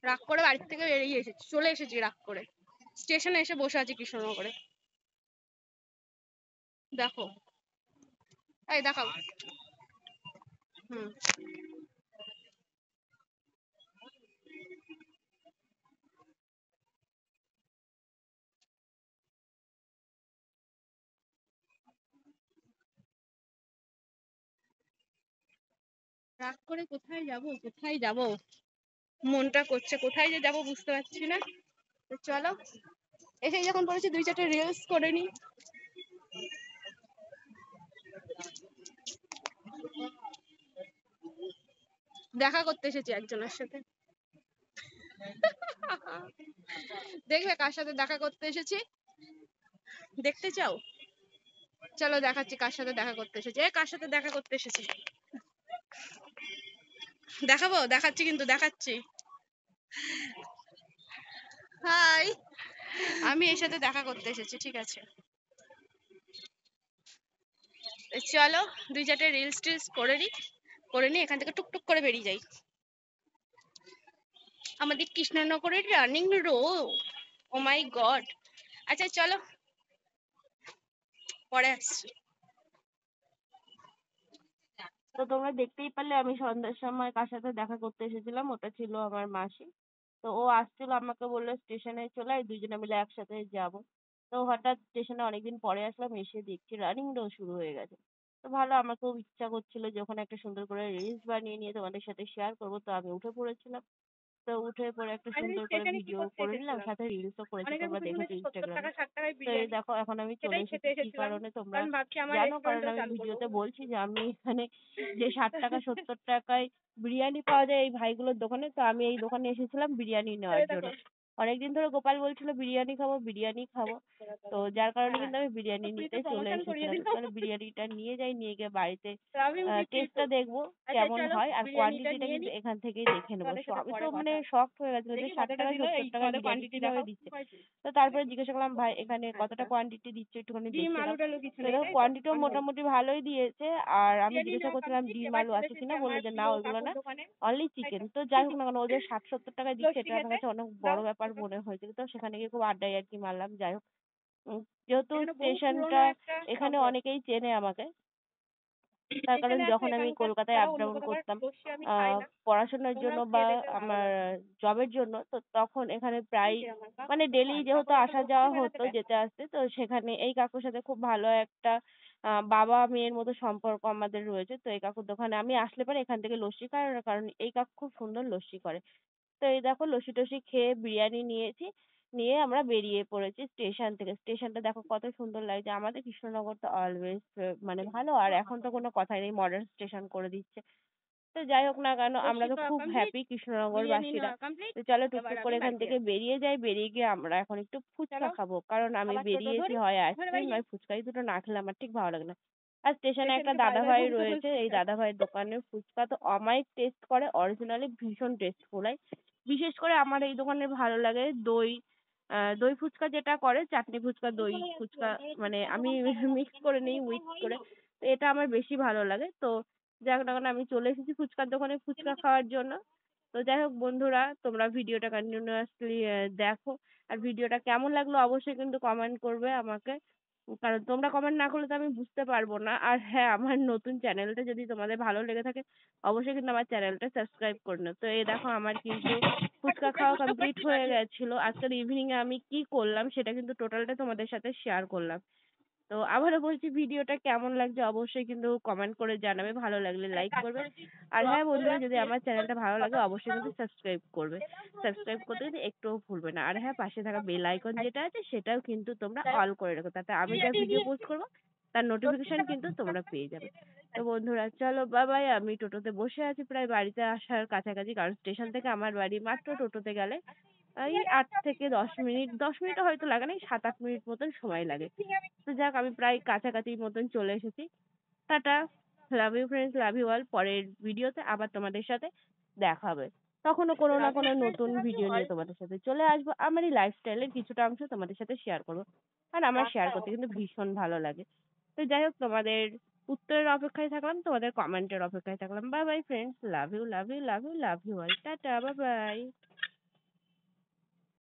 রাগ করে বাড়ি থেকে বেরিয়ে এসেছি, চলে এসেছি রাগ করে, স্টেশনে এসে বসে আছি কৃষ্ণনগরে। দেখো, এই দেখাও। হুম। রাগ করে কোথায় যাব, কোথায় যাব, মনটা করছে কোথায় যে যাবো বুঝতে পারছি না। তো চলো, এসে যখন পড়েছি 2-4টে রিলস করে নি। দেখা করতে এসেছি একজনের সাথে। দেখবে কার সাথে দেখা করতে এসেছি? দেখতে চাও? চলো দেখাচ্ছি কার সাথে দেখা করতে এসেছি। কার সাথে দেখা করতে এসেছি দেখাবো, দেখাচ্ছি, কিন্তু দেখাচ্ছি। হাই, আমি এর সাথে দেখা করতে এসেছি, ঠিক আছে? চলো 2-4টে রিলস টিলস করে নি, এখান থেকে টুকটুক করে বেরিয়ে যাই। আমাদের কৃষ্ণনগরের রানিং রোড, ও মাই গড। আচ্ছা চলো, পরে আসছি। তো তোমরা দেখতেই পারলে আমি সন্ধ্যার সময় কার সাথে দেখা করতে এসেছিলাম, ওটা ছিল আমার মাসি। তো ও আসছিল, আমাকে বললো স্টেশনে চলে আয়, দুজনে মিলে একসাথে যাব। তো হঠাৎ স্টেশনে অনেকদিন পরে আসলাম, এসে দেখছি রানিং ডে শুরু হয়ে গেছে। তো ভালো, আমার খুব ইচ্ছা করছিল যে ওখানে একটা সুন্দর করে রিলস বানিয়ে নিয়ে তোমাদের সাথে শেয়ার করবো, তো আমি উঠে পড়েছিলাম। তো উঠে পরে একটা সুন্দর করে ভিডিও করে নিলাম, সাথে রিলসও করেছি, তোমরা দেখেছো ইনস্টাগ্রামে। তো এই দেখো এখন আমি চলে এসেছি, কি কারণে তোমরা জানো, কারণ আমি ভিডিওতে বলছি যে আমি এখানে যে 60 টাকা 70 টাকায় বিরিয়ানি পাওয়া যায় এই ভাইগুলোর দোকানে, তো আমি এই দোকানে এসেছিলাম বিরিয়ানি নেওয়ার জন্য। অনেকদিন ধরে গোপাল বলছিল বিরিয়ানি খাবো বিরিয়ানি খাবো, তো যার কারণে কিন্তু আমি বিরিয়ানি নিতে চলে এসেছিলাম। তাহলে বিরিয়ানিটা নিয়ে যাই, নিয়ে গিয়ে বাড়িতে টেস্টটা দেখবো কেমন হয়, আর কোয়ান্টিটিটা কিন্তু এখান থেকেই দেখে নেবো। আমি তো মানে শকড হয়ে গেছিল যে 60 টাকা 70 টাকায় বিরিয়ানি কিভাবে দিচ্ছে। তো তারপরে জিজ্ঞাসা করলাম, ভাই এখানে কতটা কোয়ান্টিটি দিচ্ছে একটুখানি দেখে দাও। তো দেখো কোয়ান্টিটিও মোটামুটি ভালোই দিয়েছে। আর আমি জিজ্ঞাসা করছিলাম ডিম আলু আছে কিনা, বললো যে না ওইগুলো না, অনলি চিকেন। তো যাই হোক না কেন, ওদের 60-70 টাকায় দিচ্ছে, এটা আমার কাছে অনেক বড় ব্যাপার মনে হয়েছিল। তো সেখানে গিয়ে খুব আড্ডায় আর কি মারলাম। যাই হোক, যেহেতু স্টেশনটা এখানে অনেকেই চেনে আমাকে, তার কারণ যখন আমি কলকাতায় আপ ডাউন করতাম পড়াশোনার জন্য বা আমার জবের জন্য, তো তখন এখানে প্রায় মানে ডেলি যেহেতু আসা যাওয়া হতো যেতে আসতে, তো সেখানে এই কাকুর সাথে খুব ভালো একটা বাবা মেয়ের মতো সম্পর্ক আমাদের রয়েছে। তো এই কাকুর দোকানে আমি আসলে পরে এখান থেকে লস্যি খাওয়ার কারণ এই কাকু খুব সুন্দর লস্যি করে। তো এই দেখো লস্যি টস্যি খেয়ে বিরিয়ানি নিয়েছি, নিয়ে আমরা বেরিয়ে পড়েছি স্টেশন থেকে। স্টেশনটা দেখো কত সুন্দর লাগছে। আমাদের কৃষ্ণনগর তো অলওয়েজ মানে ভালো, আর এখন তো কোনো কথাই নেই, মডার্ন স্টেশন করে দিচ্ছে। তো যাই হোক না কেন, আমরা তো খুব হ্যাপি কৃষ্ণনগর বাসীরা। তো চলো টুকটুক করে এখান থেকে বেরিয়ে যাই, বেরিয়ে গিয়ে আমরা এখন একটু ফুচকা খাবো, কারণ আমি বেরিয়েছি হয় আইসক্রিম নয় ফুচকা, এই দুটো না খেলে আমার ঠিক ভালো লাগে না। আর স্টেশনে একটা দাদা ভাই রয়েছে, এই দাদা ভাইয়ের দোকানের ফুচকা তো অমায়িক টেস্ট করে, অরিজিনালি ভীষণ টেস্টফুল হয়। বিশেষ করে আমার এই দোকানের ভালো লাগে দই দই ফুচকা যেটা করে, চাটনি ফুচকা দই ফুচকা, মানে আমি মিক্স করে নিই উইথ করে, তো এটা আমার বেশি ভালো লাগে। তো যাক না কেন আমি চলে এসেছি ফুচকার দোকানে ফুচকা খাওয়ার জন্য। তো যাই হোক বন্ধুরা, তোমরা ভিডিওটা কন্টিনিউয়াসলি দেখো, আর ভিডিওটা কেমন লাগলো অবশ্যই কিন্তু কমেন্ট করবে আমাকে, কারণ তোমরা কমেন্ট না করলে তো আমি বুঝতে পারবো না। আর হ্যাঁ, আমার নতুন চ্যানেলটা যদি তোমাদের ভালো লেগে থাকে অবশ্যই কিন্তু আমার চ্যানেলটা সাবস্ক্রাইব করে নিও। তো এই দেখো আমার কিন্তু ফুচকা খাওয়া কমপ্লিট হয়ে গেছিল। আজকের ইভিনিং এ আমি কি করলাম সেটা কিন্তু টোটালটা তোমাদের সাথে শেয়ার করলাম। তো আবারও বলছি, ভিডিওটা কেমন লাগছে অবশ্যই কিন্তু কমেন্ট করে জানাবে, ভালো লাগলে লাইক করবে। আর হ্যাঁ বন্ধুরা, যদি আমার চ্যানেলটা ভালো লাগে অবশ্যই কিন্তু সাবস্ক্রাইব করবে। সাবস্ক্রাইব করতে কিন্তু একটুও ভুলবে না। আর হ্যাঁ, পাশে থাকা বেল আইকন যেটা আছে সেটাও কিন্তু তোমরা অল করে রাখো, তাতে আমি যা ভিডিও পোস্ট করবো তার নোটিফিকেশন কিন্তু তোমরা পেয়ে যাবে। তো বন্ধুরা চলো বাই বাই, আমি টোটোতে বসে আছি প্রায় বাড়িতে আসার কাছাকাছি, কারণ স্টেশন থেকে আমার বাড়ি মাত্র টোটোতে গেলে এই 8 থেকে 10 মিনিট, 10 মিনিটও হয়তো লাগে না, 7-8 মিনিট মতন সময় লাগে। তো যাক, আমি প্রায় কাছাকাছি মতন চলে এসেছি। Tata, love you friends, love you all. পরের ভিডিওতে আবার তোমাদের সাথে দেখা হবে, তখনও কোনো না কোনো নতুন ভিডিও নিয়ে তোমাদের সাথে চলে আসবো। আমার এই লাইফস্টাইলের কিছুটা অংশ তোমাদের সাথে শেয়ার করবো, আর আমার শেয়ার করতে কিন্তু ভীষণ ভালো লাগে। তো যাই হোক, তোমাদের উত্তরের অপেক্ষায় থাকলাম, তোমাদের কমেন্টের অপেক্ষায় থাকলাম। Bye bye friends, love you love you love you love you all. Tata, bye by.